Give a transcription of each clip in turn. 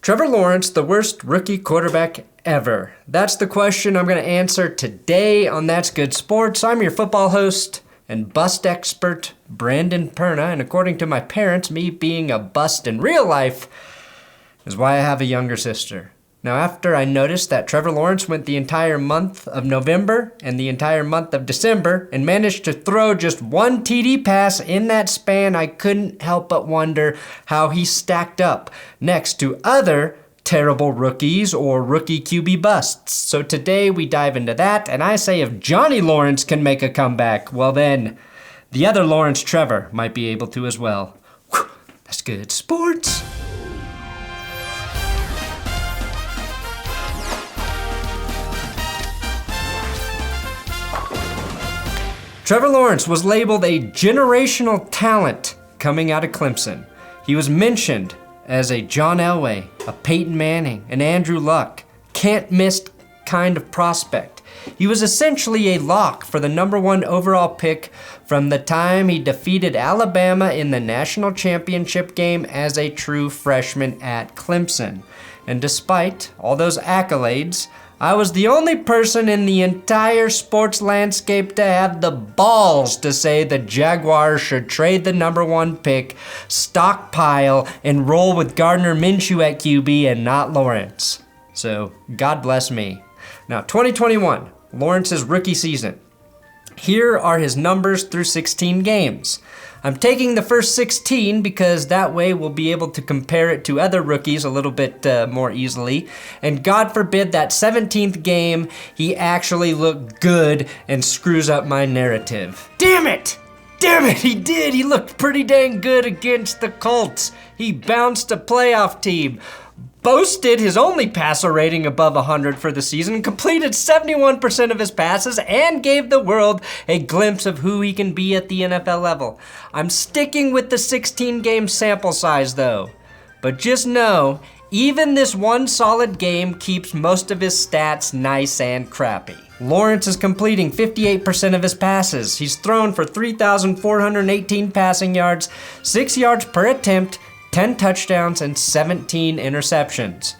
Trevor Lawrence, the worst rookie quarterback ever? That's the question I'm going to answer today on That's Good Sports. I'm your football host and bust expert, Brandon Perna, and according to my parents, me being a bust in real life is why I have a younger sister. Now, after I noticed that Trevor Lawrence went the entire month of November and the entire month of December and managed to throw just one TD pass in that span, I couldn't help but wonder how he stacked up next to other terrible rookies or rookie QB busts. So today we dive into that, and I say if Johnny Lawrence can make a comeback, well then, the other Lawrence Trevor might be able to as well. Whew, that's good sports. Trevor Lawrence was labeled a generational talent coming out of Clemson. He was mentioned as a John Elway, a Peyton Manning, an Andrew Luck, can't-miss kind of prospect. He was essentially a lock for the number 1 overall pick from the time he defeated Alabama in the national championship game as a true freshman at Clemson. And despite all those accolades, I was the only person in the entire sports landscape to have the balls to say the Jaguars should trade the number 1 pick, stockpile, and roll with Gardner Minshew at QB and not Lawrence. So, God bless me. Now, 2021, Lawrence's rookie season. Here are his numbers through 16 games. I'm taking the first 16 because that way we'll be able to compare it to other rookies a little bit more easily. And God forbid that 17th game, he actually looked good and screws up my narrative. Damn it! Damn it, he did! He looked pretty dang good against the Colts. He bounced a playoff team, boasted his only passer rating above 100 for the season, completed 71% of his passes, and gave the world a glimpse of who he can be at the NFL level. I'm sticking with the 16-game sample size, though. But just know, even this one solid game keeps most of his stats nice and crappy. Lawrence is completing 58% of his passes. He's thrown for 3,418 passing yards, 6 yards per attempt, 10 touchdowns, and 17 interceptions.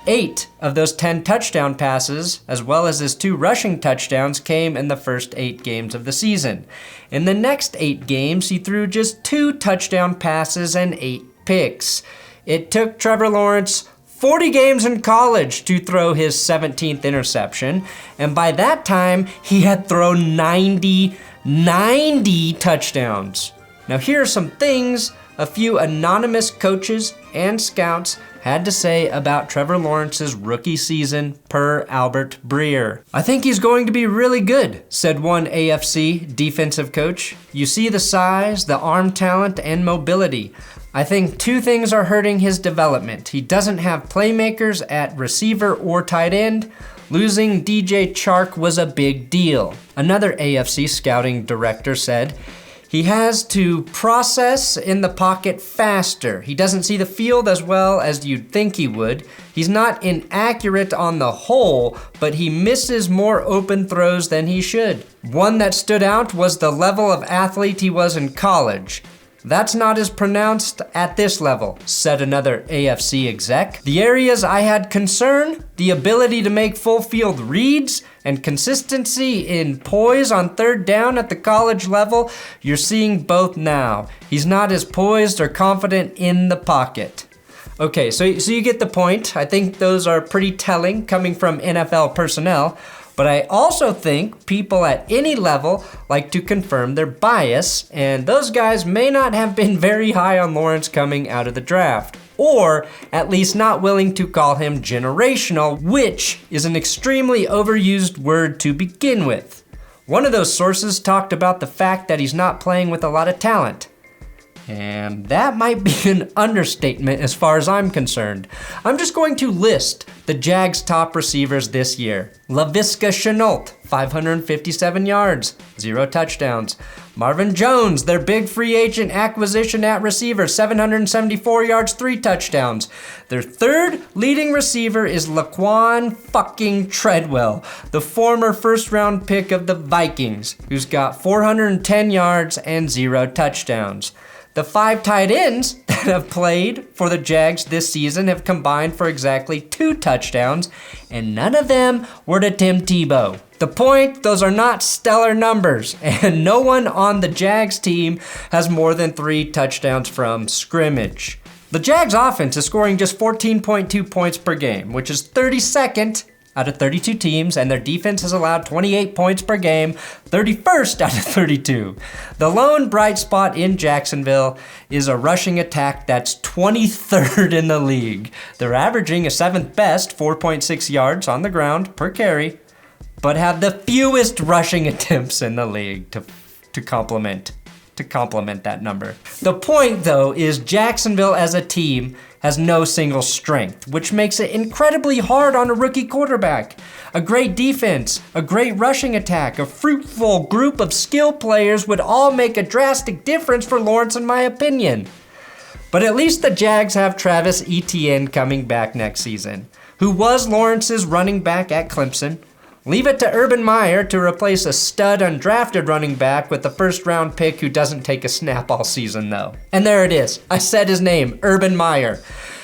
8 of those 10 touchdown passes, as well as his 2 rushing touchdowns, came in the first 8 games of the season. In the next 8 games, he threw just 2 touchdown passes and 8 picks. It took Trevor Lawrence 40 games in college to throw his 17th interception, and by that time, he had thrown 90 touchdowns. Now here are some things a few anonymous coaches and scouts had to say about Trevor Lawrence's rookie season per Albert Breer. I think he's going to be really good, said one AFC defensive coach. You see the size, the arm talent, and mobility. I think 2 things are hurting his development. He doesn't have playmakers at receiver or tight end. Losing DJ Chark was a big deal. Another AFC scouting director said, he has to process in the pocket faster. He doesn't see the field as well as you'd think he would. He's not inaccurate on the whole, but he misses more open throws than he should. One that stood out was the level of athlete he was in college. That's not as pronounced at this level, said another AFC exec. The areas I had concern, the ability to make full field reads and consistency in poise on 3rd down at the college level, you're seeing both now. He's not as poised or confident in the pocket. Okay, so you get the point. I think those are pretty telling coming from NFL personnel. But I also think people at any level like to confirm their bias, and those guys may not have been very high on Lawrence coming out of the draft, or at least not willing to call him generational, which is an extremely overused word to begin with. One of those sources talked about the fact that he's not playing with a lot of talent. And that might be an understatement as far as I'm concerned. I'm just going to list the Jags' top receivers this year. Laviska Shenault, 557 yards, 0 touchdowns. Marvin Jones, their big free agent acquisition at receiver, 774 yards, 3 touchdowns. Their 3rd leading receiver is Laquan fucking Treadwell, the former 1st-round pick of the Vikings, who's got 410 yards and 0 touchdowns. The The 5 tight ends that have played for the Jags this season have combined for exactly 2 touchdowns, and none of them were to Tim Tebow. The point, those are not stellar numbers, and no one on the Jags team has more than 3 touchdowns from scrimmage. The Jags offense is scoring just 14.2 points per game, which is 32nd out of 32 teams, and their defense has allowed 28 points per game, 31st out of 32. The lone bright spot in Jacksonville is a rushing attack that's 23rd in the league. They're averaging a 7th best 4.6 yards on the ground per carry, but have the fewest rushing attempts in the league to complement that number. The point, though, is Jacksonville as a team has no single strength, which makes it incredibly hard on a rookie quarterback. A great defense, a great rushing attack, a fruitful group of skill players would all make a drastic difference for Lawrence, in my opinion. But at least the Jags have Travis Etienne coming back next season, who was Lawrence's running back at Clemson. Leave it to Urban Meyer to replace a stud undrafted running back with the first-round pick who doesn't take a snap all season, though. And there it is. I said his name, Urban Meyer.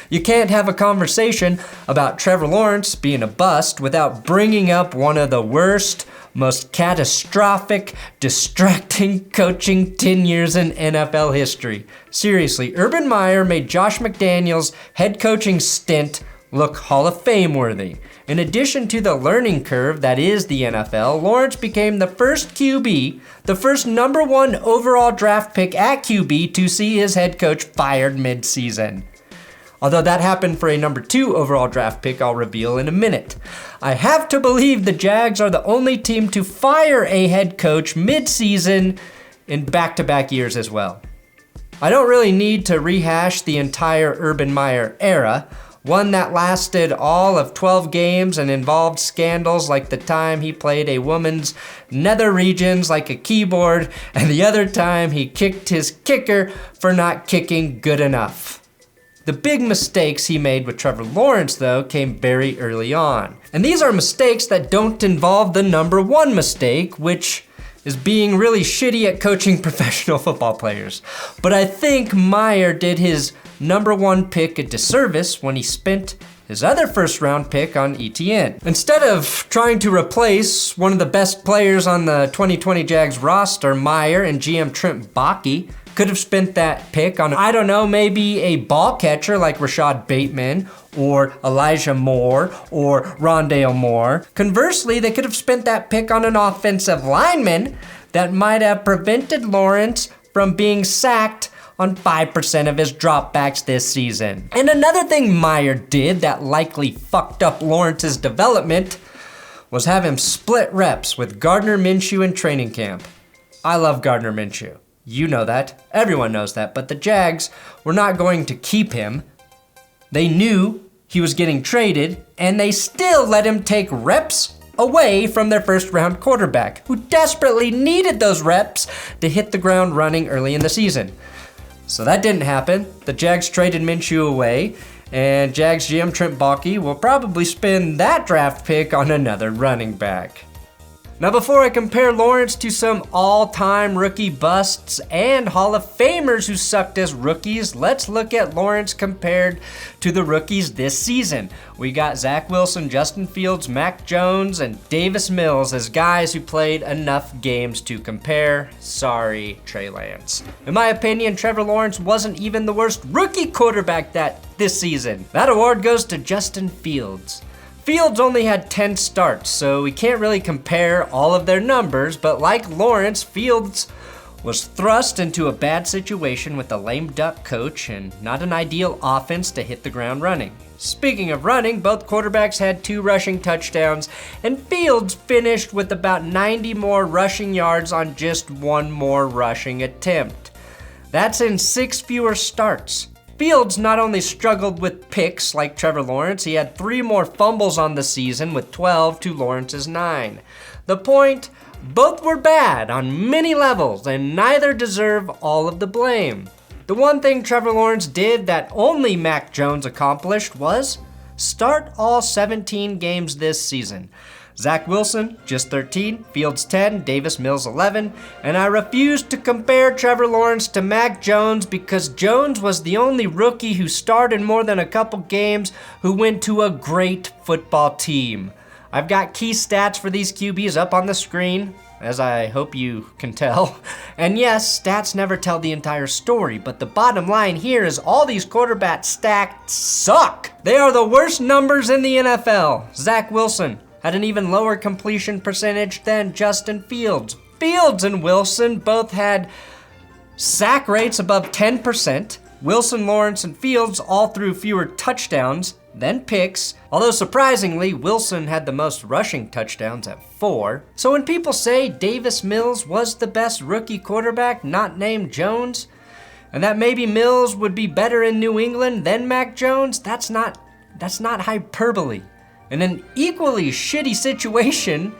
You can't have a conversation about Trevor Lawrence being a bust without bringing up one of the worst, most catastrophic, distracting coaching tenures in NFL history. Seriously, Urban Meyer made Josh McDaniels' head coaching stint look Hall of Fame worthy. In addition to the learning curve that is the NFL, Lawrence became the first QB, the first number 1 overall draft pick at QB to see his head coach fired mid-season. Although that happened for a number 2 overall draft pick I'll reveal in a minute. I have to believe the Jags are the only team to fire a head coach mid-season in back-to-back years as well. I don't really need to rehash the entire Urban Meyer era, one that lasted all of 12 games and involved scandals like the time he played a woman's nether regions like a keyboard, and the other time he kicked his kicker for not kicking good enough. The big mistakes he made with Trevor Lawrence, though, came very early on. And these are mistakes that don't involve the number 1 mistake, which is being really shitty at coaching professional football players. But I think Meyer did his number 1 pick a disservice when he spent his other first-round pick on Etienne. Instead of trying to replace one of the best players on the 2020 Jags roster, Meyer and GM Trent Baalke could have spent that pick on, I don't know, maybe a ball catcher like Rashad Bateman or Elijah Moore or Rondale Moore. Conversely, they could have spent that pick on an offensive lineman that might have prevented Lawrence from being sacked on 5% of his dropbacks this season. And another thing Meyer did that likely fucked up Lawrence's development was have him split reps with Gardner Minshew in training camp. I love Gardner Minshew. You know that. Everyone knows that. But the Jags were not going to keep him. They knew he was getting traded, and they still let him take reps away from their first-round quarterback, who desperately needed those reps to hit the ground running early in the season. So that didn't happen. The Jags traded Minshew away, and Jags GM Trent Baalke will probably spend that draft pick on another running back. Now, before I compare Lawrence to some all-time rookie busts and Hall of Famers who sucked as rookies, let's look at Lawrence compared to the rookies this season. We got Zach Wilson, Justin Fields, Mac Jones, and Davis Mills as guys who played enough games to compare. Sorry, Trey Lance. In my opinion, Trevor Lawrence wasn't even the worst rookie quarterback this season. That award goes to Justin Fields. Fields only had 10 starts, so we can't really compare all of their numbers, but like Lawrence, Fields was thrust into a bad situation with a lame duck coach and not an ideal offense to hit the ground running. Speaking of running, both quarterbacks had 2 rushing touchdowns, and Fields finished with about 90 more rushing yards on just 1 more rushing attempt. That's in 6 fewer starts. Fields not only struggled with picks like Trevor Lawrence, he had 3 more fumbles on the season with 12 to Lawrence's 9. The point, both were bad on many levels and neither deserve all of the blame. The one thing Trevor Lawrence did that only Mac Jones accomplished was start all 17 games this season. Zach Wilson, just 13, Fields 10, Davis Mills 11, and I refuse to compare Trevor Lawrence to Mac Jones because Jones was the only rookie who started more than a couple games who went to a great football team. I've got key stats for these QBs up on the screen, as I hope you can tell. And yes, stats never tell the entire story, but the bottom line here is all these quarterback stats suck. They are the worst numbers in the NFL. Zach Wilson had an even lower completion percentage than Justin Fields. Fields and Wilson both had sack rates above 10%. Wilson, Lawrence, and Fields all threw fewer touchdowns than picks, although surprisingly, Wilson had the most rushing touchdowns at 4. So when people say Davis Mills was the best rookie quarterback not named Jones, and that maybe Mills would be better in New England than Mac Jones, that's not hyperbole. In an equally shitty situation,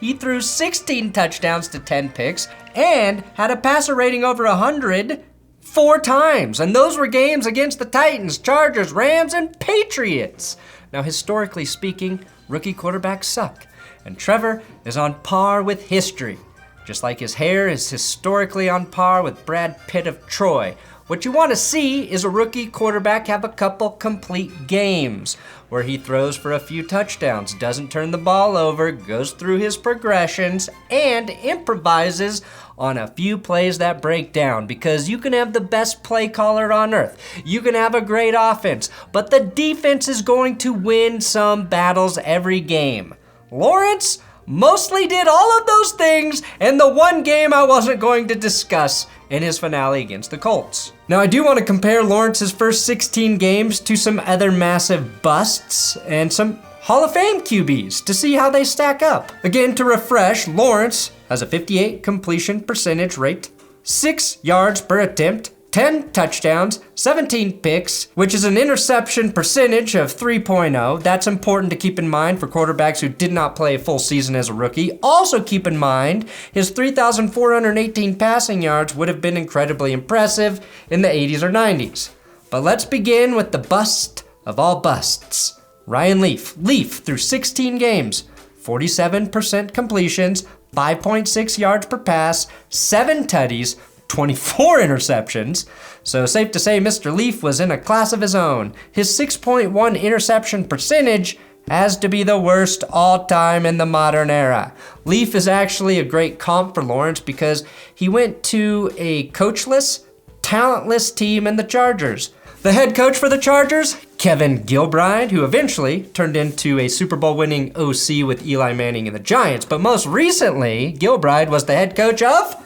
he threw 16 touchdowns to 10 picks and had a passer rating over 100 4 times, and those were games against the Titans, Chargers, Rams, and Patriots. Now, historically speaking, rookie quarterbacks suck, and Trevor is on par with history, just like his hair is historically on par with Brad Pitt of Troy. What you want to see is a rookie quarterback have a couple complete games where he throws for a few touchdowns, doesn't turn the ball over, goes through his progressions, and improvises on a few plays that break down, because you can have the best play caller on earth. You can have a great offense, but the defense is going to win some battles every game. Lawrence mostly did all of those things in the one game I wasn't going to discuss in his finale against the Colts. Now, I do want to compare Lawrence's first 16 games to some other massive busts and some Hall of Fame QBs to see how they stack up. Again, to refresh, Lawrence has a 58 completion percentage rate, 6 yards per attempt, 10 touchdowns, 17 picks, which is an interception percentage of 3.0. That's important to keep in mind for quarterbacks who did not play a full season as a rookie. Also keep in mind, his 3,418 passing yards would have been incredibly impressive in the 80s or 90s. But let's begin with the bust of all busts. Ryan Leaf. Leaf, through 16 games, 47% completions, 5.6 yards per pass, 7 tutties, 24 interceptions. So safe to say Mr. Leaf was in a class of his own. His 6.1 interception percentage has to be the worst all time in the modern era. Leaf is actually a great comp for Lawrence because he went to a coachless, talentless team in the Chargers. The head coach for the Chargers, Kevin Gilbride, who eventually turned into a Super Bowl winning OC with Eli Manning and the Giants. But most recently, Gilbride was the head coach of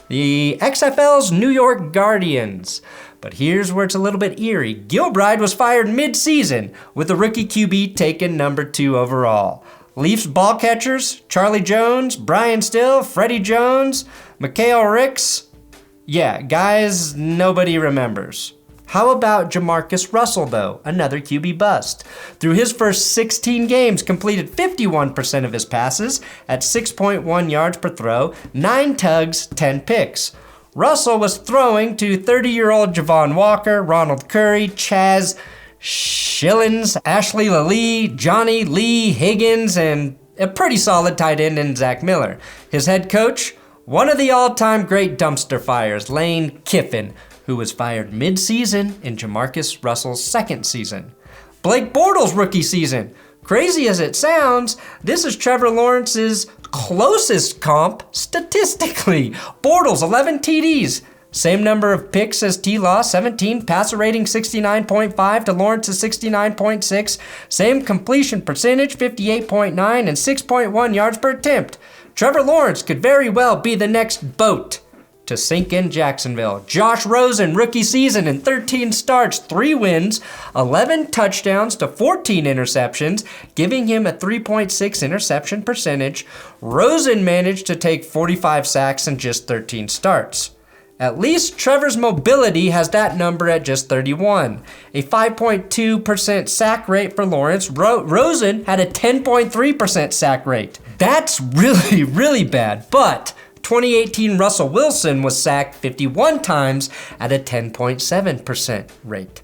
the XFL's New York Guardians. But here's where it's a little bit eerie. Gilbride was fired mid-season with the rookie QB taken number 2 overall. Leafs ball catchers, Charlie Jones, Brian Still, Freddie Jones, Mikhail Ricks. Yeah, guys nobody remembers. How about Jamarcus Russell, though? Another QB bust. Through his first 16 games, completed 51% of his passes at 6.1 yards per throw, 9 tugs, 10 picks. Russell was throwing to 30-year-old Javon Walker, Ronald Curry, Chaz Schillens, Ashley Lee, Johnny Lee Higgins, and a pretty solid tight end in Zach Miller. His head coach, one of the all-time great dumpster fires, Lane Kiffin, who was fired mid-season in Jamarcus Russell's second season. Blake Bortles' rookie season. Crazy as it sounds, this is Trevor Lawrence's closest comp statistically. Bortles, 11 TDs. Same number of picks as T-Law, 17. Passer rating, 69.5 to Lawrence's 69.6. Same completion percentage, 58.9 and 6.1 yards per attempt. Trevor Lawrence could very well be the next boat to sink in Jacksonville. Josh Rosen, rookie season in 13 starts, 3 wins, 11 touchdowns to 14 interceptions, giving him a 3.6 interception percentage. Rosen managed to take 45 sacks in just 13 starts. At least Trevor's mobility has that number at just 31. A 5.2% sack rate for Lawrence. Rosen had a 10.3% sack rate. That's really, really bad, but 2018 Russell Wilson was sacked 51 times at a 10.7% rate.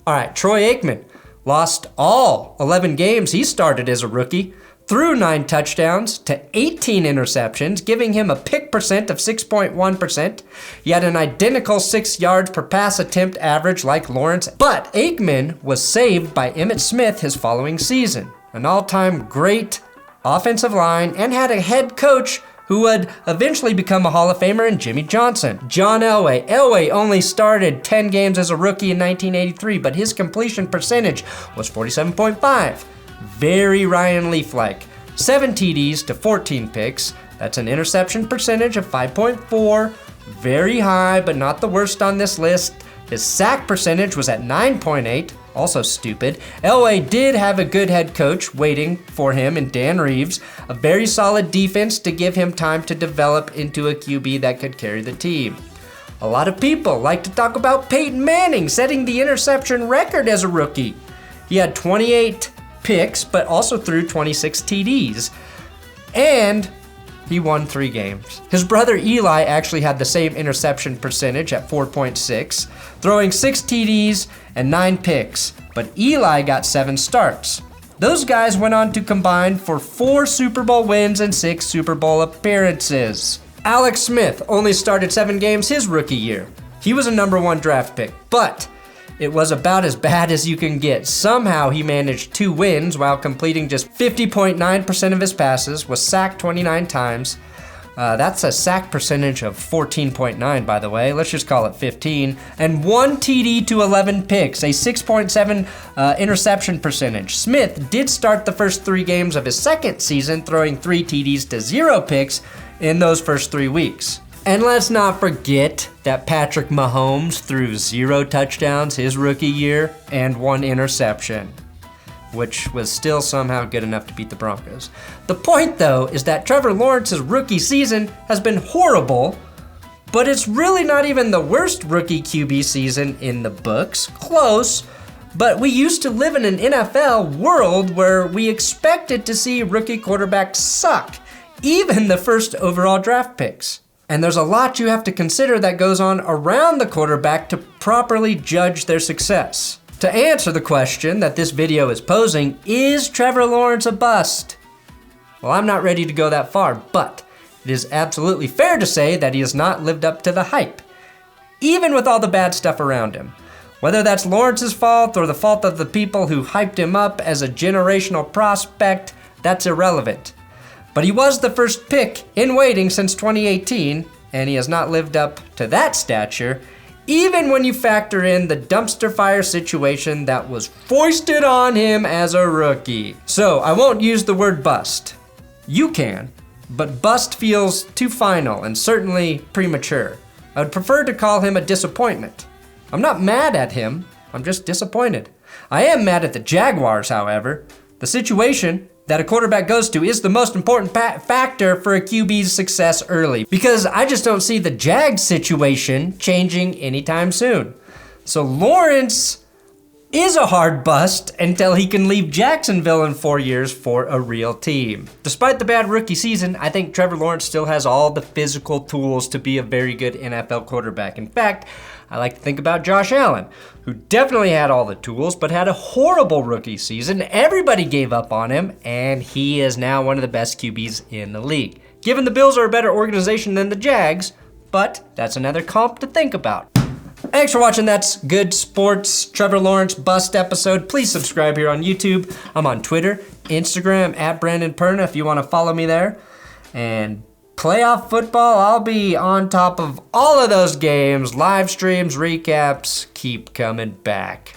All right, Troy Aikman lost all 11 games he started as a rookie. threw 9 touchdowns to 18 interceptions, giving him a pick percent of 6.1%. He had an identical 6 yards per pass attempt average like Lawrence, but Aikman was saved by Emmitt Smith his following season, an all-time great offensive line, and had a head coach who would eventually become a Hall of Famer in Jimmy Johnson. John Elway. Elway only started 10 games as a rookie in 1983, but his completion percentage was 47.5. Very Ryan Leaf-like. 7 TDs to 14 picks. That's an interception percentage of 5.4. Very high, but not the worst on this list. His sack percentage was at 9.8, also stupid. Elway did have a good head coach waiting for him in Dan Reeves, a very solid defense to give him time to develop into a QB that could carry the team. A lot of people like to talk about Peyton Manning setting the interception record as a rookie. He had 28 picks, but also threw 26 TDs. And he won 3 games. His brother Eli actually had the same interception percentage at 4.6, throwing 6 TDs and 9 picks, but Eli got 7 starts. Those guys went on to combine for 4 Super Bowl wins and 6 Super Bowl appearances. Alex Smith only started 7 games his rookie year. He was a number 1 draft pick, but it was about as bad as you can get. Somehow he managed 2 wins while completing just 50.9% of his passes, was sacked 29 times. That's a sack percentage of 14.9, by the way. Let's just call it 15. And 1 TD to 11 picks, a 6.7 interception percentage. Smith did start the first 3 games of his second season, throwing 3 TDs to 0 picks in those first 3 weeks. And let's not forget that Patrick Mahomes threw 0 touchdowns his rookie year and 1 interception, which was still somehow good enough to beat the Broncos. The point, though, is that Trevor Lawrence's rookie season has been horrible, but it's really not even the worst rookie QB season in the books. Close, but we used to live in an NFL world where we expected to see rookie quarterbacks suck, even the first overall draft picks. And there's a lot you have to consider that goes on around the quarterback to properly judge their success. To answer the question that this video is posing, is Trevor Lawrence a bust? Well, I'm not ready to go that far, but it is absolutely fair to say that he has not lived up to the hype, even with all the bad stuff around him. Whether that's Lawrence's fault or the fault of the people who hyped him up as a generational prospect, that's irrelevant. But he was the first pick in waiting since 2018, and he has not lived up to that stature, even when you factor in the dumpster fire situation that was foisted on him as a rookie. So I won't use the word bust. You can, but bust feels too final and certainly premature. I would prefer to call him a disappointment. I'm not mad at him, I'm just disappointed. I am mad at the Jaguars, however. The situation that a quarterback goes to is the most important factor for a QB's success early, because I just don't see the Jags situation changing anytime soon. So Lawrence is a hard bust until he can leave Jacksonville in 4 years for a real team. Despite the bad rookie season, I think Trevor Lawrence still has all the physical tools to be a very good NFL quarterback. In fact, I like to think about Josh Allen, who definitely had all the tools, but had a horrible rookie season. Everybody gave up on him, and he is now one of the best QBs in the league. Given the Bills are a better organization than the Jags, but that's another comp to think about. Thanks for watching That's Good Sports Trevor Lawrence Bust episode. Please subscribe here on YouTube. I'm on Twitter, Instagram, at Brandon Perna if you want to follow me there. And playoff football, I'll be on top of all of those games. Live streams, recaps, keep coming back.